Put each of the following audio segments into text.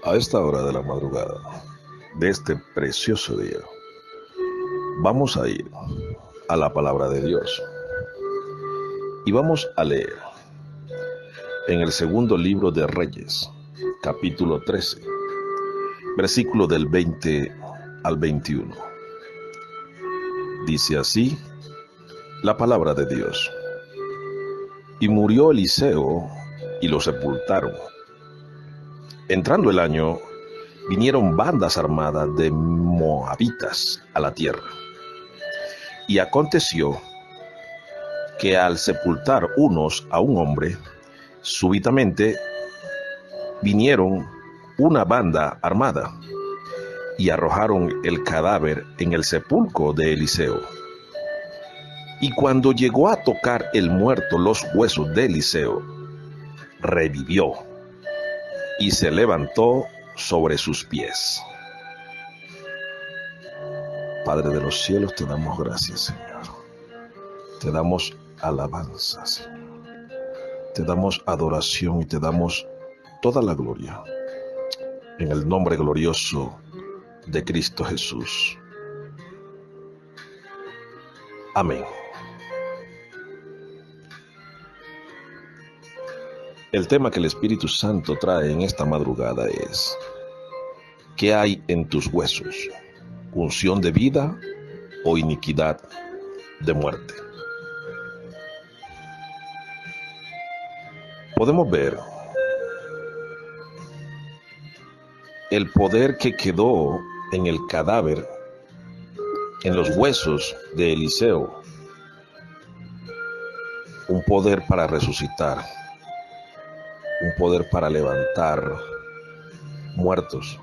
A esta hora de la madrugada de este precioso día, vamos a ir a la palabra de Dios y vamos a leer en el segundo libro de Reyes, capítulo 13, versículo del 20 al 21. Dice así la palabra de Dios: Y murió Eliseo y lo sepultaron. Entrando el año, vinieron bandas armadas de moabitas a la tierra. Y aconteció que al sepultar unos a un hombre, súbitamente vinieron una banda armada y arrojaron el cadáver en el sepulcro de Eliseo. Y cuando llegó a tocar el muerto los huesos de Eliseo, revivió y se levantó sobre sus pies. Padre de los cielos, te damos gracias, Señor. Te damos alabanza, Señor. Te damos adoración y te damos toda la gloria. En el nombre glorioso de Cristo Jesús. Amén. El tema que el Espíritu Santo trae en esta madrugada es: ¿qué hay en tus huesos? ¿Unción de vida o iniquidad de muerte? Podemos ver el poder que quedó en el cadáver, en los huesos de Eliseo. Un poder para resucitar, un poder para levantar muertos.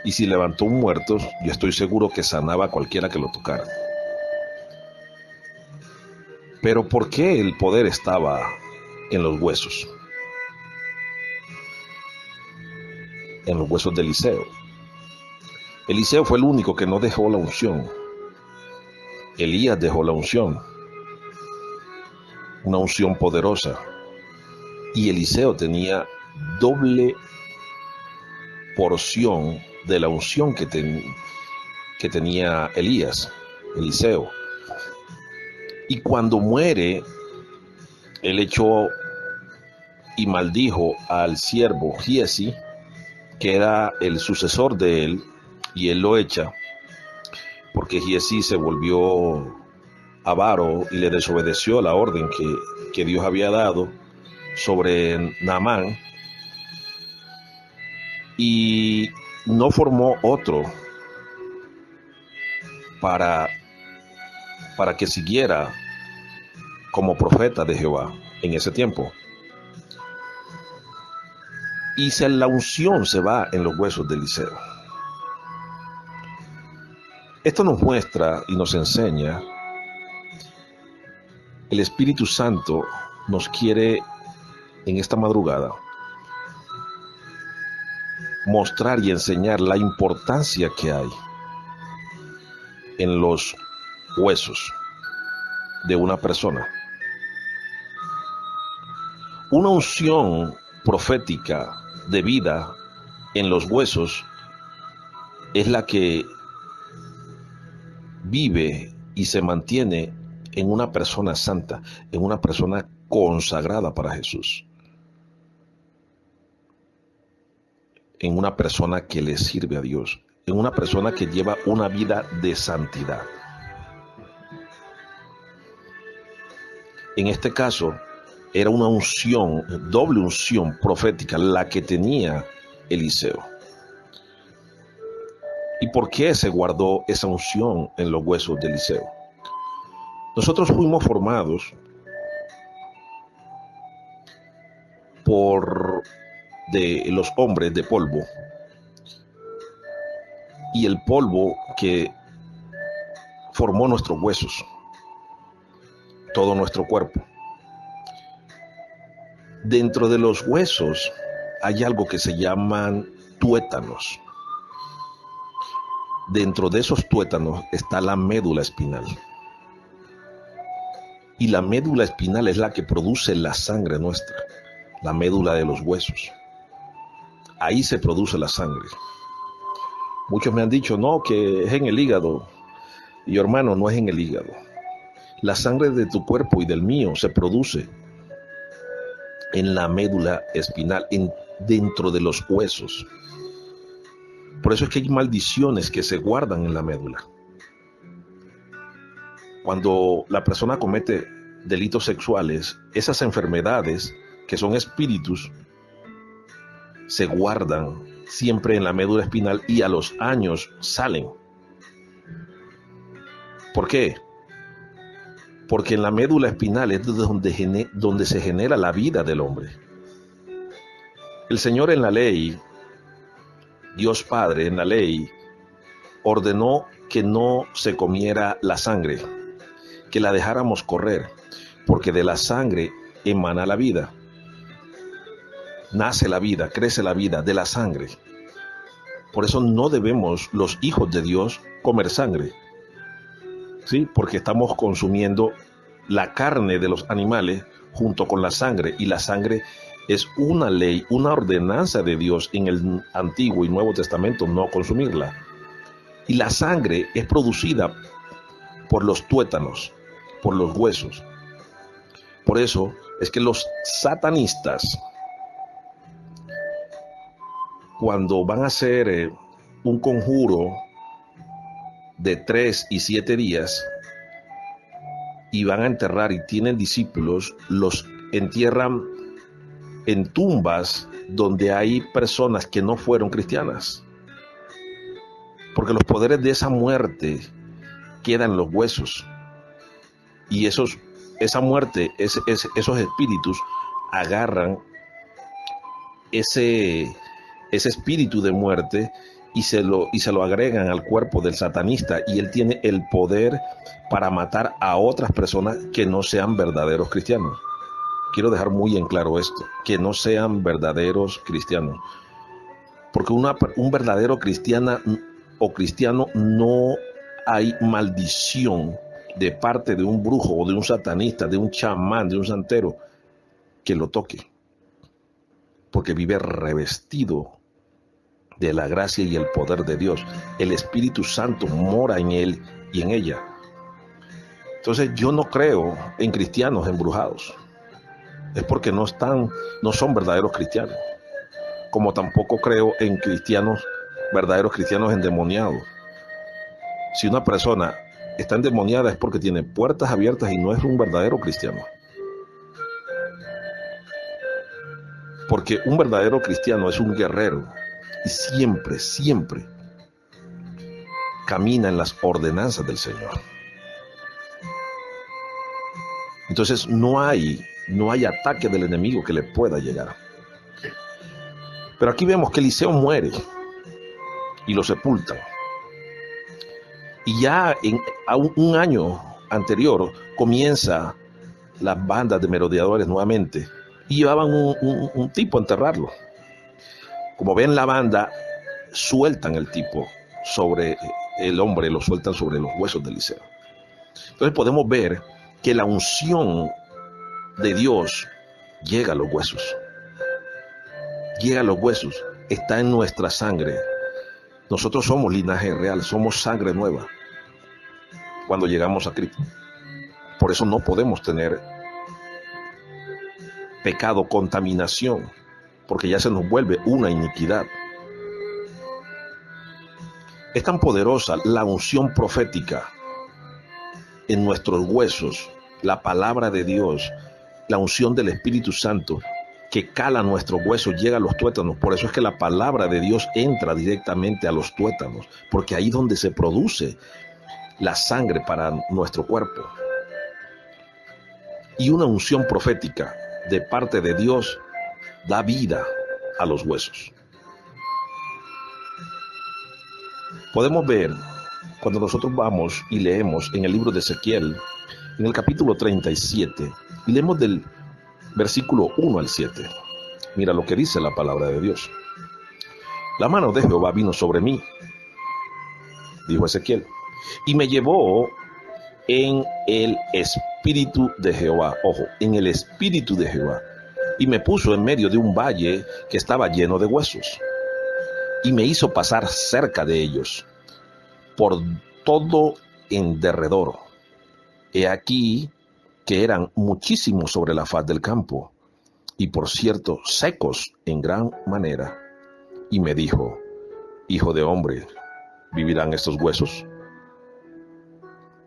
Y si levantó un muerto, yo estoy seguro que sanaba a cualquiera que lo tocara. Pero ¿por qué el poder estaba en los huesos? En los huesos de Eliseo. Eliseo fue el único que no dejó la unción. Elías dejó la unción, una unción poderosa. Y Eliseo tenía doble porción de la unción que tenía Eliseo. Y cuando muere, él echó y maldijo al siervo Giesi, que era el sucesor de él, y él lo echa porque Giesi se volvió avaro y le desobedeció la orden que Dios había dado sobre Naamán, y no formó otro para que siguiera como profeta de Jehová en ese tiempo. Y la unción se va en los huesos de Eliseo. Esto nos muestra y nos enseña: el Espíritu Santo nos quiere en esta madrugada mostrar y enseñar la importancia que hay en los huesos de una persona. Una unción profética de vida en los huesos es la que vive y se mantiene en una persona santa, en una persona consagrada para Jesús, en una persona que le sirve a Dios, en una persona que lleva una vida de santidad. En este caso, era una unción, doble unción profética, la que tenía Eliseo. ¿Y por qué se guardó esa unción en los huesos de Eliseo? Nosotros fuimos formados de los hombres de polvo, y el polvo que formó nuestros huesos, todo nuestro cuerpo. Dentro de los huesos hay algo que se llaman tuétanos. Dentro de esos tuétanos está la médula espinal. Y la médula espinal es la que produce la sangre nuestra, la médula de los huesos. ahí se produce la sangre. Muchos me han dicho, no, que es en el hígado. Y hermano, no es en el hígado. La sangre de tu cuerpo y del mío se produce en la médula espinal, dentro de los huesos. Por eso es que hay maldiciones que se guardan en la médula. Cuando la persona comete delitos sexuales, esas enfermedades que son espíritus se guardan siempre en la médula espinal y a los años salen. ¿Por qué? Porque en la médula espinal es donde se genera la vida del hombre. El Señor en la ley, Dios Padre en la ley, ordenó que no se comiera la sangre, que la dejáramos correr, porque de la sangre emana la vida. Nace la vida, crece la vida de la sangre. Por eso no debemos los hijos de Dios comer sangre, ¿sí? Porque estamos consumiendo la carne de los animales junto con la sangre, y la sangre es una ley, una ordenanza de Dios en el Antiguo y Nuevo Testamento, no consumirla. Y la sangre es producida por los tuétanos, por los huesos. Por eso es que los satanistas, cuando van a hacer un conjuro de 3 y 7 días y van a enterrar y tienen discípulos, los entierran en tumbas donde hay personas que no fueron cristianas, porque los poderes de esa muerte quedan en los huesos, y esa muerte, esos espíritus agarran ese espíritu de muerte y se lo agregan al cuerpo del satanista, y él tiene el poder para matar a otras personas que no sean verdaderos cristianos. Quiero dejar muy en claro esto, que no sean verdaderos cristianos, porque un verdadero cristiano no hay maldición de parte de un brujo o de un satanista, de un chamán, de un santero que lo toque, porque vive revestido de la gracia y el poder de Dios. El Espíritu Santo mora en él y en ella. Entonces yo no creo en cristianos embrujados. Es porque no son verdaderos cristianos. Como tampoco creo en verdaderos cristianos endemoniados. Si una persona está endemoniada es porque tiene puertas abiertas y no es un verdadero cristiano. Porque un verdadero cristiano es un guerrero y siempre camina en las ordenanzas del Señor. Entonces no hay ataque del enemigo que le pueda llegar. Pero aquí vemos que Eliseo muere y lo sepultan. Y ya a un año anterior comienza las bandas de merodeadores nuevamente y llevaban un tipo a enterrarlo. Como ven, la banda sueltan el tipo sobre el hombre, lo sueltan sobre los huesos de Eliseo. Entonces podemos ver que la unción de Dios llega a los huesos. Llega a los huesos, está en nuestra sangre. Nosotros somos linaje real, somos sangre nueva cuando llegamos a Cristo. Por eso no podemos tener pecado, contaminación, porque ya se nos vuelve una iniquidad. Es tan poderosa la unción profética en nuestros huesos, la palabra de Dios, la unción del Espíritu Santo, que cala nuestros huesos, llega a los tuétanos. Por eso es que la palabra de Dios entra directamente a los tuétanos, porque ahí es donde se produce la sangre para nuestro cuerpo. Y una unción profética de parte de Dios da vida a los huesos. Podemos ver, cuando nosotros vamos y leemos en el libro de Ezequiel, en el capítulo 37, y leemos del versículo 1 al 7. Mira lo que dice la palabra de Dios. La mano de Jehová vino sobre mí, dijo Ezequiel, y me llevó en el espíritu de Jehová. Ojo, en el espíritu de Jehová. Y me puso en medio de un valle que estaba lleno de huesos. y me hizo pasar cerca de ellos, por todo en derredor. He aquí que eran muchísimos sobre la faz del campo, y por cierto secos en gran manera. Y me dijo: Hijo de hombre, ¿vivirán estos huesos?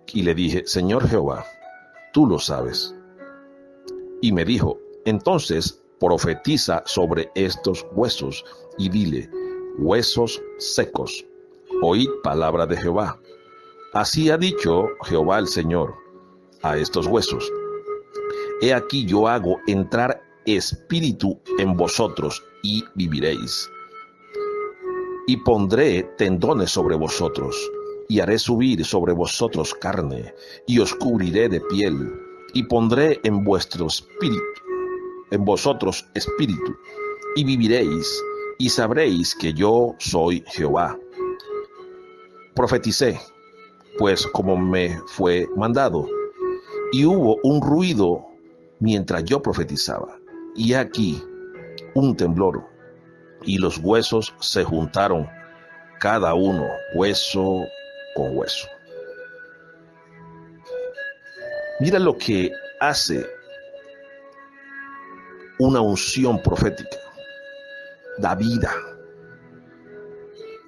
Y le dije: Señor Jehová, tú lo sabes. Y me dijo: entonces profetiza sobre estos huesos y dile: huesos secos, oíd palabra de Jehová. Así ha dicho Jehová el Señor a estos huesos: he aquí yo hago entrar espíritu en vosotros y viviréis. Y pondré tendones sobre vosotros, y haré subir sobre vosotros carne, y os cubriré de piel, y pondré en vuestro espíritu, en vosotros espíritu, y viviréis, y sabréis que yo soy Jehová. Profeticé, pues, como me fue mandado, y hubo un ruido mientras yo profetizaba, y aquí un temblor, y los huesos se juntaron, cada uno hueso con hueso. Mira lo que hace una unción profética. Da vida.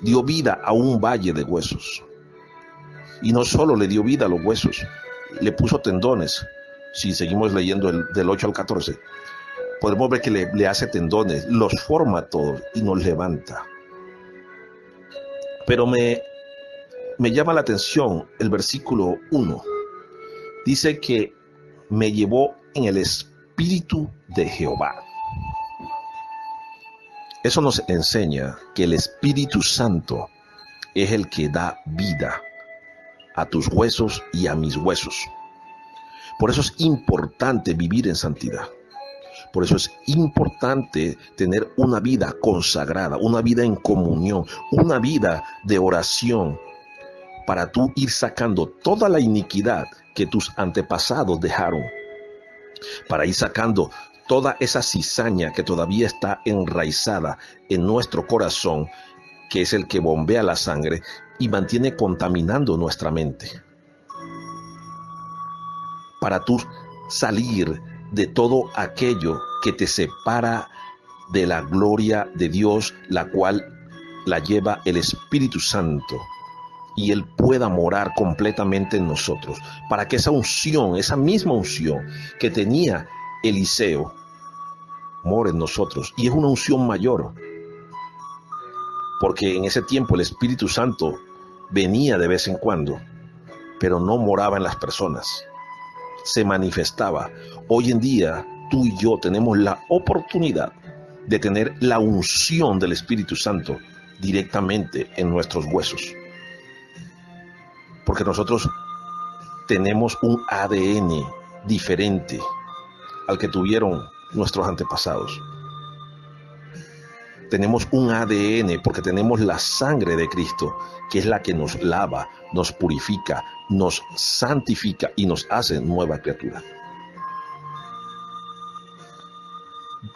Dio vida a un valle de huesos. Y no solo le dio vida a los huesos, le puso tendones. Si seguimos leyendo del 8 al 14, podemos ver que le hace tendones, los forma todos y nos levanta. Pero me llama la atención el versículo 1. Dice que me llevó en el Espíritu de Jehová. Eso nos enseña que el Espíritu Santo es el que da vida a tus huesos y a mis huesos. Por eso es importante vivir en santidad. Por eso es importante tener una vida consagrada, una vida en comunión, una vida de oración, para tú ir sacando toda la iniquidad que tus antepasados dejaron, para ir sacando toda esa cizaña que todavía está enraizada en nuestro corazón, que es el que bombea la sangre y mantiene contaminando nuestra mente. Para tú salir de todo aquello que te separa de la gloria de Dios, la cual la lleva el Espíritu Santo, y Él pueda morar completamente en nosotros, para que esa unción, esa misma unción que tenía Eliseo, more en nosotros. Y es una unción mayor, porque en ese tiempo el Espíritu Santo venía de vez en cuando, pero no moraba en las personas, se manifestaba. Hoy en día tú y yo tenemos la oportunidad de tener la unción del Espíritu Santo directamente en nuestros huesos, porque nosotros tenemos un ADN diferente al que tuvieron nuestros antepasados. Tenemos un ADN porque tenemos la sangre de Cristo, que es la que nos lava, nos purifica, nos santifica y nos hace nueva criatura.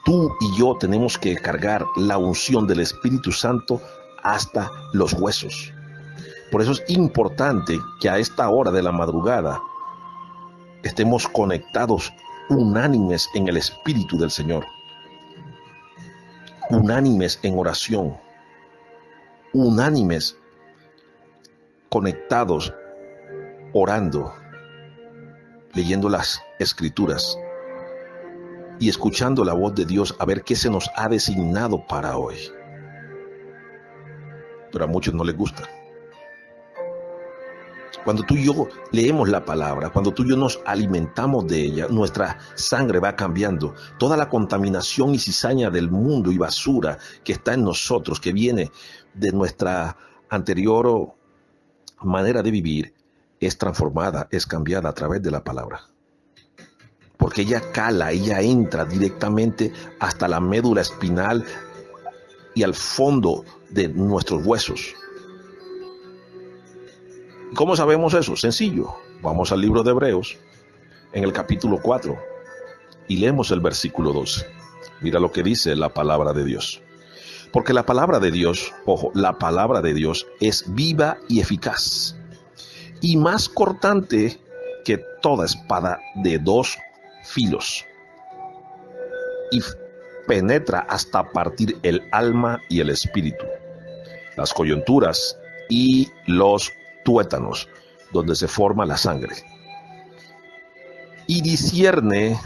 Tú y yo tenemos que cargar la unción del Espíritu Santo hasta los huesos. Por eso es importante que a esta hora de la madrugada estemos conectados, unánimes en el Espíritu del Señor, unánimes en oración, unánimes conectados, orando, leyendo las Escrituras y escuchando la voz de Dios, a ver qué se nos ha designado para hoy. Pero a muchos no les gusta. Cuando tú y yo leemos la palabra, cuando tú y yo nos alimentamos de ella, nuestra sangre va cambiando. Toda la contaminación y cizaña del mundo y basura que está en nosotros, que viene de nuestra anterior manera de vivir, es transformada, es cambiada a través de la palabra. Porque ella cala, ella entra directamente hasta la médula espinal y al fondo de nuestros huesos. ¿Cómo sabemos eso? Sencillo. Vamos al libro de Hebreos, en el capítulo 4, y leemos el versículo 12. Mira lo que dice la palabra de Dios. Porque la palabra de Dios, ojo, la palabra de Dios es viva y eficaz, y más cortante que toda espada de dos filos, y penetra hasta partir el alma y el espíritu, las coyunturas y los tuétanos, donde se forma la sangre, y discierne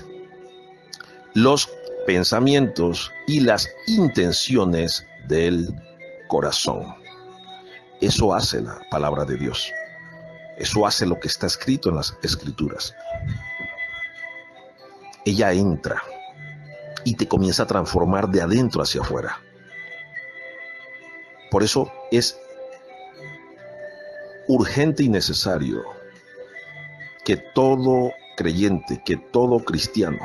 los pensamientos y las intenciones del corazón. Eso hace la palabra de Dios. Eso hace lo que está escrito en las Escrituras. Ella entra y te comienza a transformar de adentro hacia afuera. Por eso es urgente y necesario que todo creyente, que todo cristiano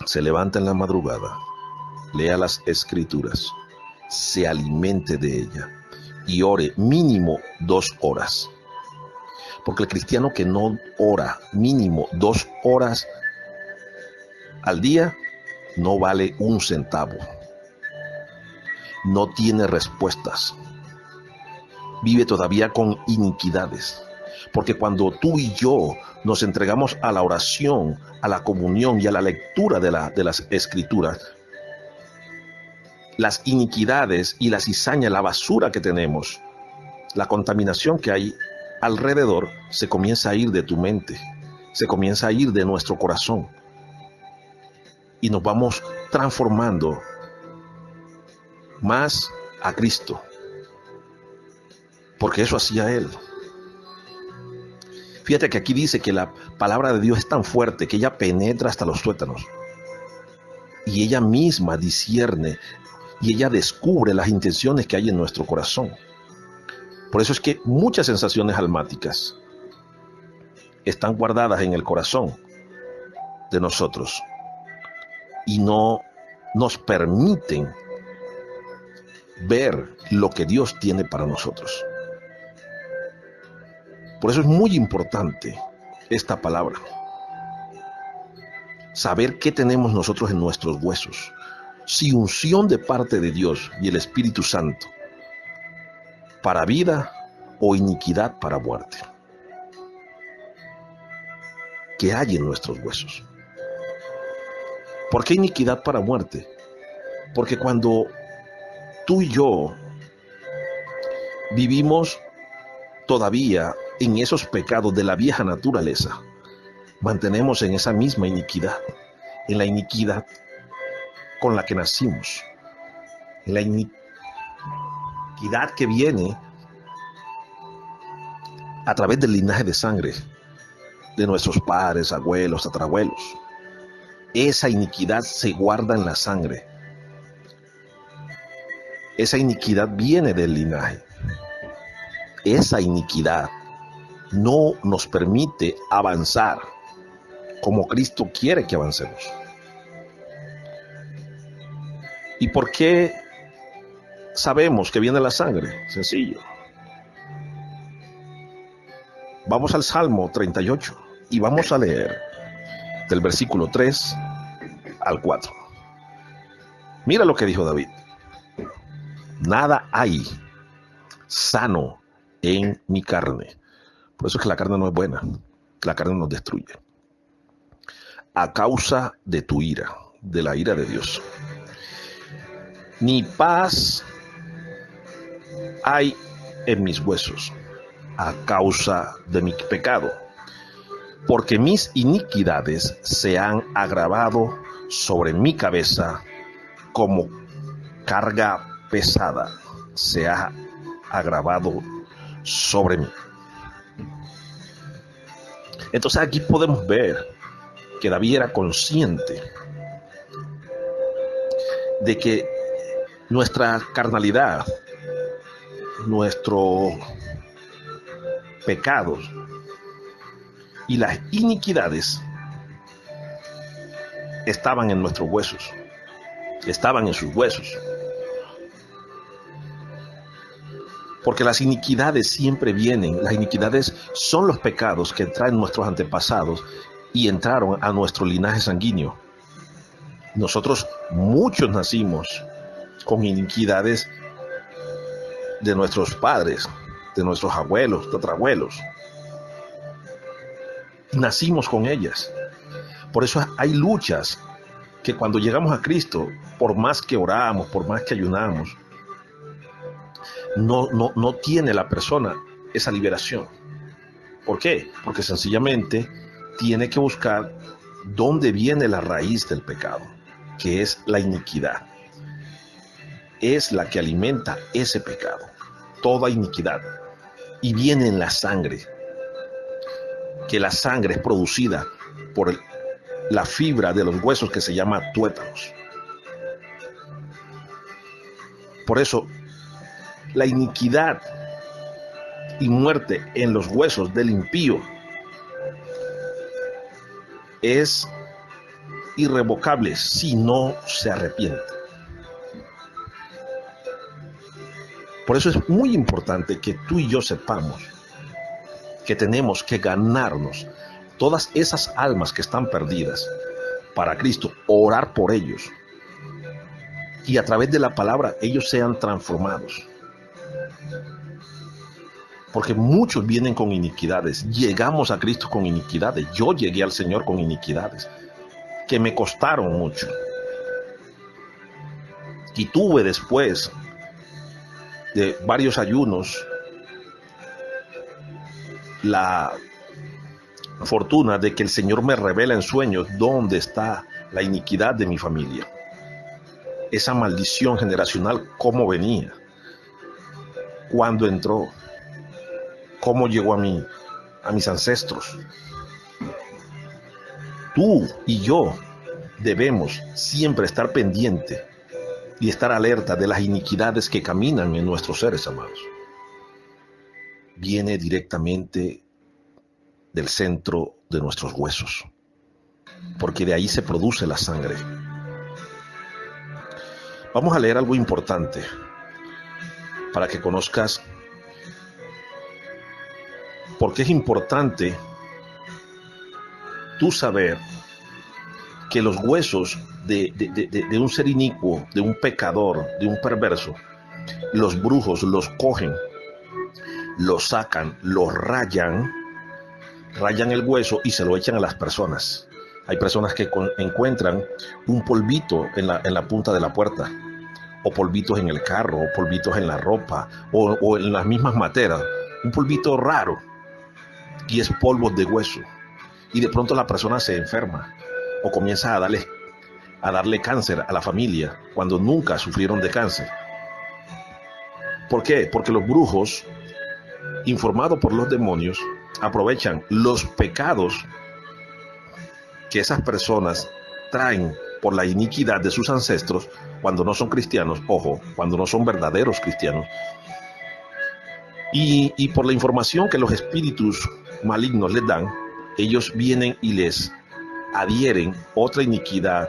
se levante en la madrugada, lea las Escrituras, se alimente de ella y ore mínimo 2 horas. Porque el cristiano que no ora mínimo 2 horas al día no vale un centavo. No tiene respuestas. Vive todavía con iniquidades. Porque cuando tú y yo nos entregamos a la oración, a la comunión y a la lectura de las Escrituras, las iniquidades y la cizaña, la basura que tenemos, la contaminación que hay alrededor, se comienza a ir de tu mente, se comienza a ir de nuestro corazón, y nos vamos transformando más a Cristo, porque eso hacía Él. Fíjate que aquí dice que la palabra de Dios es tan fuerte que ella penetra hasta los tuétanos, y ella misma discierne y ella descubre las intenciones que hay en nuestro corazón. Por eso es que muchas sensaciones almáticas están guardadas en el corazón de nosotros y no nos permiten ver lo que Dios tiene para nosotros. Por eso es muy importante esta palabra. Saber qué tenemos nosotros en nuestros huesos. Si unción de parte de Dios y el Espíritu Santo para vida o iniquidad para muerte. ¿Qué hay en nuestros huesos? ¿Por qué iniquidad para muerte? Porque cuando tú y yo vivimos todavía en esos pecados de la vieja naturaleza, mantenemos en esa misma iniquidad, en la iniquidad con la que nacimos, en la iniquidad que viene a través del linaje de sangre de nuestros padres, abuelos, tatarabuelos. Esa iniquidad se guarda en la sangre. Esa iniquidad viene del linaje. Esa iniquidad no nos permite avanzar como Cristo quiere que avancemos. ¿Y por qué sabemos que viene la sangre? Sencillo. Vamos al Salmo 38 y vamos a leer del versículo 3 al 4. Mira lo que dijo David. Nada hay sano en mi carne. Por eso es que la carne no es buena. La carne nos destruye. A causa de tu ira, de la ira de Dios. Ni paz hay en mis huesos a causa de mi pecado, porque mis iniquidades se han agravado sobre mi cabeza como carga pesada, se ha agravado sobre mí. Entonces aquí podemos ver que David era consciente de que nuestra carnalidad, nuestros pecados y las iniquidades estaban en nuestros huesos, estaban en sus huesos. Porque las iniquidades siempre vienen, las iniquidades son los pecados que traen nuestros antepasados y entraron a nuestro linaje sanguíneo. Nosotros muchos nacimos con iniquidades de nuestros padres, de nuestros abuelos, tatarabuelos. Nacimos con ellas. Por eso hay luchas que cuando llegamos a Cristo, por más que oramos, por más que ayunamos, no tiene la persona esa liberación. ¿Por qué? Porque sencillamente tiene que buscar dónde viene la raíz del pecado, que es la iniquidad. Es la que alimenta ese pecado, toda iniquidad. Y viene en la sangre, que la sangre es producida por la fibra de los huesos que se llama tuétanos. Por eso, la iniquidad y muerte en los huesos del impío es irrevocable si no se arrepiente. Por eso es muy importante que tú y yo sepamos que tenemos que ganarnos todas esas almas que están perdidas para Cristo, orar por ellos y a través de la palabra ellos sean transformados. Porque muchos vienen con iniquidades, llegamos a Cristo con iniquidades, yo llegué al Señor con iniquidades que me costaron mucho y tuve después de varios ayunos la fortuna de que el Señor me revela en sueños dónde está la iniquidad de mi familia, esa maldición generacional, cómo venía, cuándo entró, cómo llegó a mis ancestros. Tú y yo debemos siempre estar pendiente y estar alerta de las iniquidades que caminan en nuestros seres amados. Viene directamente del centro de nuestros huesos, porque de ahí se produce la sangre. Vamos a leer algo importante para que conozcas por qué es importante tú saber que los huesos de un ser inicuo, de un pecador, de un perverso, los brujos los cogen, los sacan, los rayan el hueso y se lo echan a las personas. Hay personas que encuentran un polvito en la punta de la puerta, o polvitos en el carro, o polvitos en la ropa, o en las mismas materas, un polvito raro, y es polvo de hueso. Y de pronto la persona se enferma, o comienza a darle cáncer a la familia, cuando nunca sufrieron de cáncer. ¿Por qué? Porque los brujos, informados por los demonios, aprovechan los pecados que esas personas traen por la iniquidad de sus ancestros cuando no son cristianos, ojo, cuando no son verdaderos cristianos, y por la información que los espíritus malignos les dan, ellos vienen y les adhieren otra iniquidad,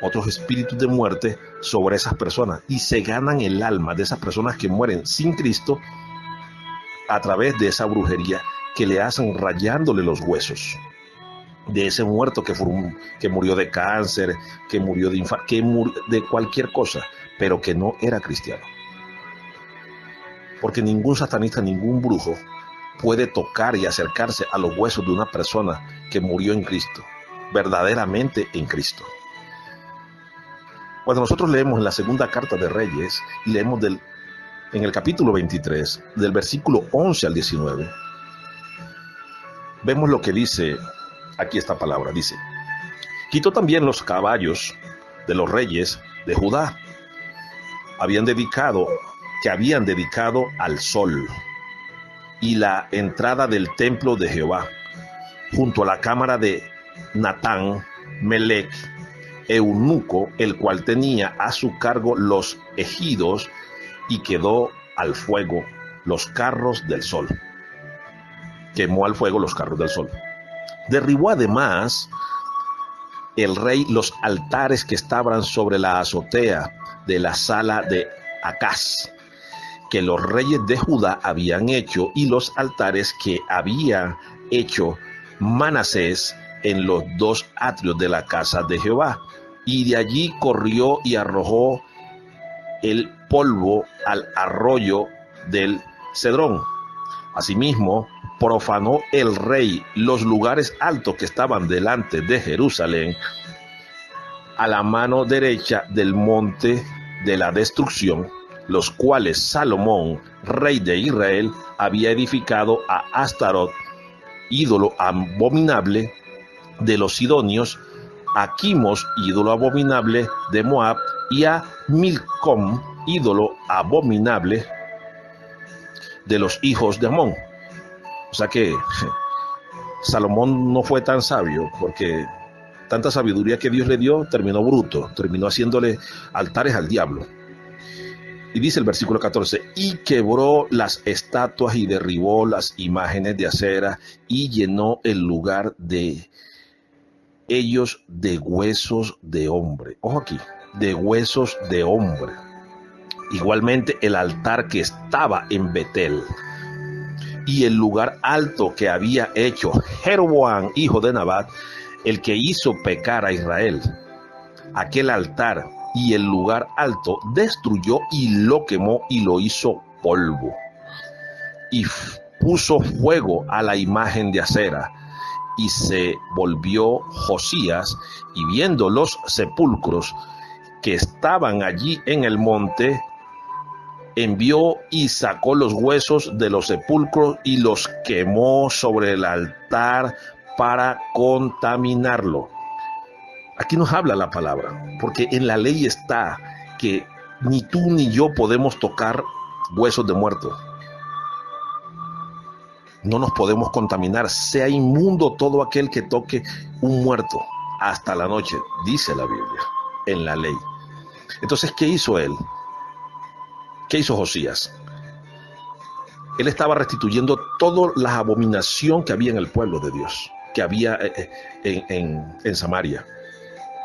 otros espíritus de muerte sobre esas personas y se ganan el alma de esas personas que mueren sin Cristo a través de esa brujería que le hacen rayándole los huesos de ese muerto que murió de cáncer, que murió de infarto, que murió de cualquier cosa, pero que no era cristiano. Porque ningún satanista, ningún brujo puede tocar y acercarse a los huesos de una persona que murió en Cristo, verdaderamente en Cristo. Cuando nosotros leemos en la segunda carta de Reyes y leemos en el capítulo 23, del versículo 11 al 19, vemos lo que dice aquí esta palabra. Dice: quitó también los caballos de los reyes de Judá, que habían dedicado al sol, y la entrada del templo de Jehová, junto a la cámara de Natán, Melec, eunuco, el cual tenía a su cargo los ejidos, y quedó al fuego los carros del sol. Quemó al fuego los carros del sol. Derribó además el rey los altares que estaban sobre la azotea de la sala de Acaz, que los reyes de Judá habían hecho, y los altares que había hecho Manasés en los dos atrios de la casa de Jehová, y de allí corrió y arrojó el polvo al arroyo del Cedrón. Asimismo, profanó el rey los lugares altos que estaban delante de Jerusalén, a la mano derecha del monte de la destrucción, los cuales Salomón, rey de Israel, había edificado a Astarot, ídolo abominable de los sidonios, a Quimos, ídolo abominable de Moab, y a Milcom, ídolo abominable de los hijos de Amón. O sea que Salomón no fue tan sabio, porque tanta sabiduría que Dios le dio terminó bruto, terminó haciéndole altares al diablo. Y dice el versículo 14, y quebró las estatuas y derribó las imágenes de acera y llenó el lugar de ellos de huesos de hombre. Ojo aquí, de huesos de hombre. Igualmente el altar que estaba en Betel y el lugar alto que había hecho Jeroboam, hijo de Nabat, el que hizo pecar a Israel. Aquel altar y el lugar alto destruyó y lo quemó y lo hizo polvo. Y puso fuego a la imagen de acera. Y se volvió Josías, y viendo los sepulcros que estaban allí en el monte, envió y sacó los huesos de los sepulcros y los quemó sobre el altar para contaminarlo. Aquí nos habla la palabra, porque en la ley está que ni tú ni yo podemos tocar huesos de muertos. No nos podemos contaminar, sea inmundo todo aquel que toque un muerto hasta la noche, dice la Biblia, en la ley. Entonces, ¿qué hizo él? ¿Qué hizo Josías? Él estaba restituyendo toda la abominación que había en el pueblo de Dios, que había en Samaria.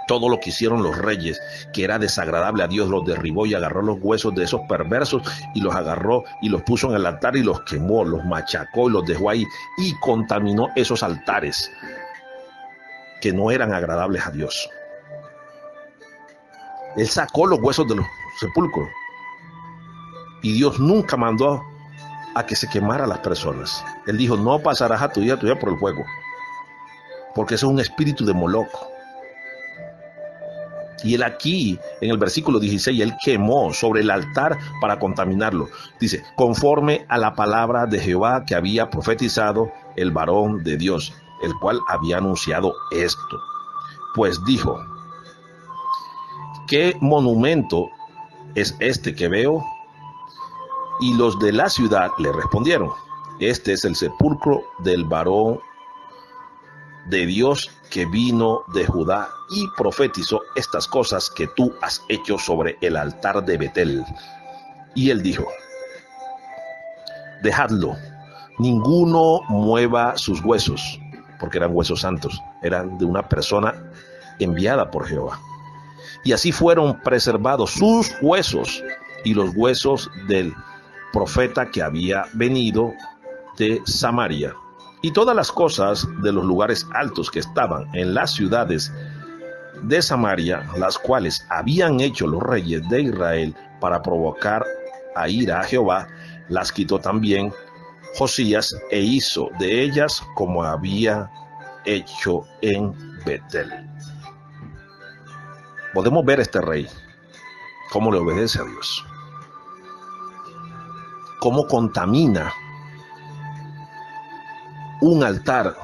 Todo lo que hicieron los reyes, que era desagradable a Dios, los derribó y agarró los huesos de esos perversos y los agarró y los puso en el altar y los quemó, los machacó y los dejó ahí y contaminó esos altares que no eran agradables a Dios. Él sacó los huesos de los sepulcros y Dios nunca mandó a que se quemara a las personas. Él dijo, no pasarás a tu vida por el fuego, porque ese es un espíritu de Moloch. Y él aquí, en el versículo 16, él quemó sobre el altar para contaminarlo. Dice, conforme a la palabra de Jehová que había profetizado el varón de Dios, el cual había anunciado esto. Pues dijo, ¿qué monumento es este que veo? Y los de la ciudad le respondieron, este es el sepulcro del varón de Dios que vino de Judá y profetizó estas cosas que tú has hecho sobre el altar de Betel. Y él dijo, dejadlo, ninguno mueva sus huesos, porque eran huesos santos, eran de una persona enviada por Jehová. Y así fueron preservados sus huesos y los huesos del profeta que había venido de Samaria. Y todas las cosas de los lugares altos que estaban en las ciudades de Samaria, las cuales habían hecho los reyes de Israel para provocar a ira a Jehová, las quitó también Josías e hizo de ellas como había hecho en Betel. Podemos ver a este rey, cómo le obedece a Dios, cómo contamina un altar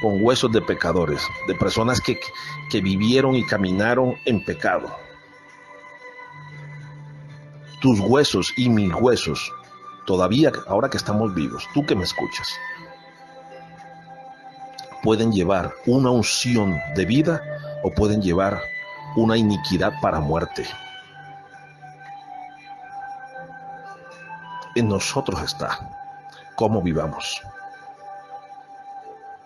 con huesos de pecadores, de personas que vivieron y caminaron en pecado. Tus huesos y mis huesos, todavía ahora que estamos vivos, tú que me escuchas, pueden llevar una unción de vida o pueden llevar una iniquidad para muerte. En nosotros está cómo vivamos.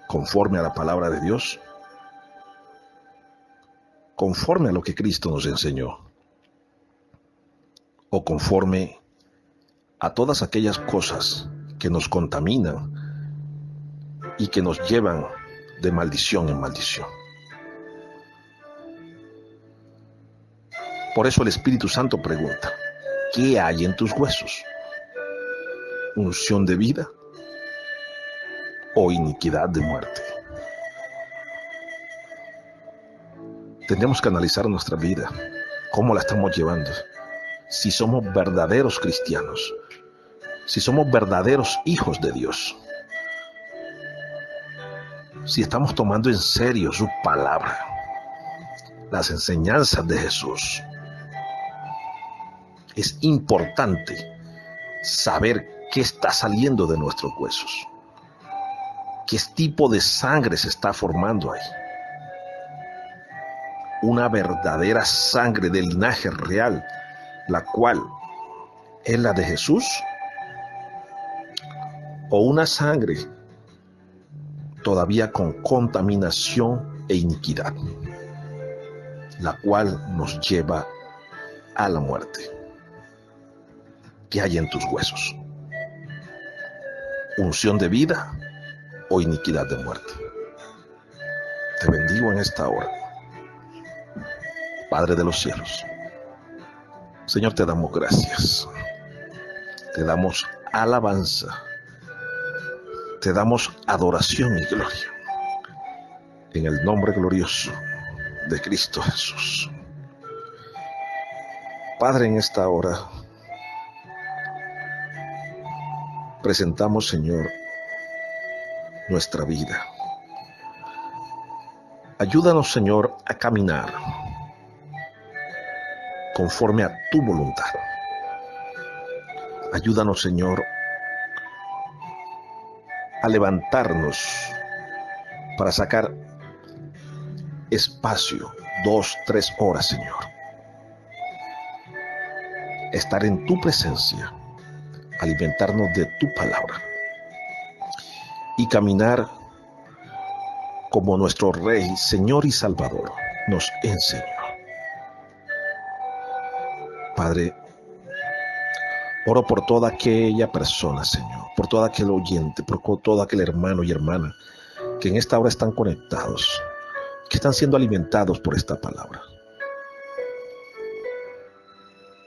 Conforme a la palabra de Dios, conforme a lo que Cristo nos enseñó, o conforme a todas aquellas cosas que nos contaminan y que nos llevan de maldición en maldición. Por eso el Espíritu Santo pregunta: ¿qué hay en tus huesos? ¿Unción de vida o iniquidad de muerte? Tendremos que analizar nuestra vida, cómo la estamos llevando, si somos verdaderos cristianos, si somos verdaderos hijos de Dios, si estamos tomando en serio su palabra, las enseñanzas de Jesús. Es importante saber qué está saliendo de nuestros huesos, qué tipo de sangre se está formando ahí. Una verdadera sangre de linaje real, la cual es la de Jesús, o una sangre todavía con contaminación e iniquidad, la cual nos lleva a la muerte. ¿Qué hay en tus huesos? ¿Unción de vida o iniquidad de muerte? Te bendigo en esta hora, Padre de los cielos. Señor, te damos gracias, te damos alabanza, te damos adoración y gloria, en el nombre glorioso de Cristo Jesús. Padre, en esta hora presentamos, Señor, nuestra vida. Ayúdanos, Señor, a caminar conforme a tu voluntad. Ayúdanos, Señor, a levantarnos para sacar espacio, 2, 3 horas, Señor. Estar en tu presencia, alimentarnos de tu palabra y caminar como nuestro Rey, Señor y Salvador nos enseñó. Padre, oro por toda aquella persona, Señor, por todo aquel oyente, por todo aquel hermano y hermana que en esta hora están conectados, que están siendo alimentados por esta palabra.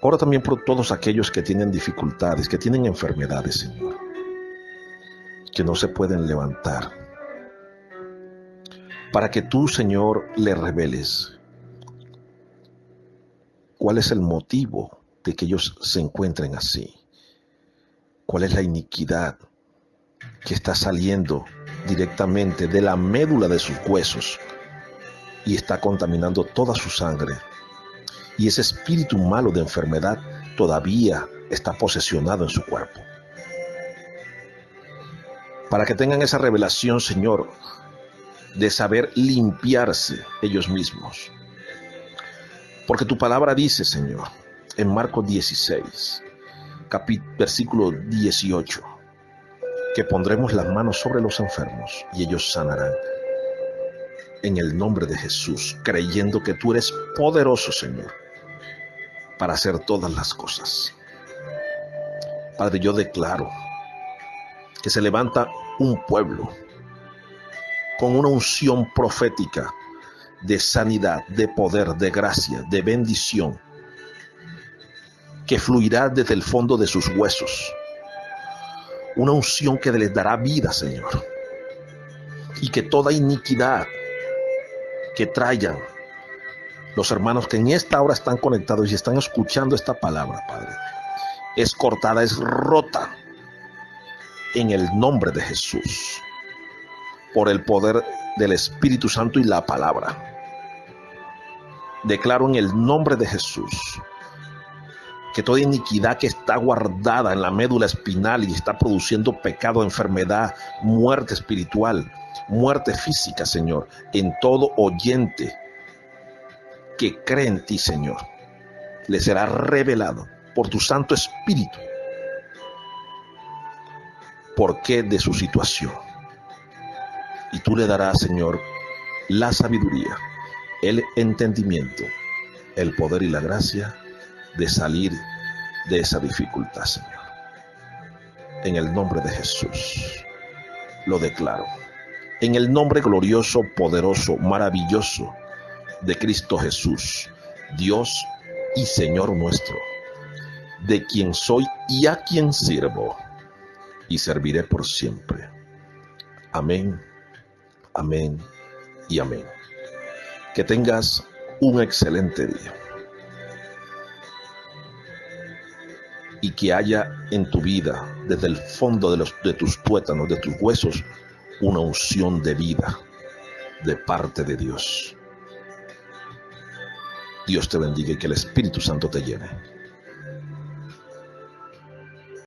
Oro también por todos aquellos que tienen dificultades, que tienen enfermedades, Señor, que no se pueden levantar, para que tú, Señor, le reveles cuál es el motivo de que ellos se encuentren así, cuál es la iniquidad que está saliendo directamente de la médula de sus huesos y está contaminando toda su sangre, y ese espíritu malo de enfermedad todavía está posesionado en su cuerpo. Para que tengan esa revelación, Señor, de saber limpiarse ellos mismos. Porque tu palabra dice, Señor, en Marcos 16, versículo 18, que pondremos las manos sobre los enfermos y ellos sanarán. En el nombre de Jesús, creyendo que tú eres poderoso, Señor, para hacer todas las cosas. Padre, yo declaro que se levanta un pueblo con una unción profética de sanidad, de poder, de gracia, de bendición, que fluirá desde el fondo de sus huesos. Una unción que les dará vida, Señor. Y que toda iniquidad que traigan los hermanos que en esta hora están conectados y están escuchando esta palabra, Padre, es cortada, es rota en el nombre de Jesús, por el poder del Espíritu Santo y la palabra. Declaro en el nombre de Jesús que toda iniquidad que está guardada en la médula espinal y está produciendo pecado, enfermedad, muerte espiritual, muerte física, Señor, en todo oyente que cree en ti, Señor, le será revelado por tu Santo Espíritu por qué de su situación. Y tú le darás, Señor, la sabiduría, el entendimiento, el poder y la gracia de salir de esa dificultad, Señor. En el nombre de Jesús lo declaro. En el nombre glorioso, poderoso, maravilloso de Cristo Jesús, Dios y Señor nuestro, de quien soy y a quien sirvo, y serviré por siempre. Amén, amén y amén. Que tengas un excelente día. Y que haya en tu vida, desde el fondo de tus tuétanos, de tus huesos, una unción de vida de parte de Dios. Dios te bendiga y que el Espíritu Santo te llene.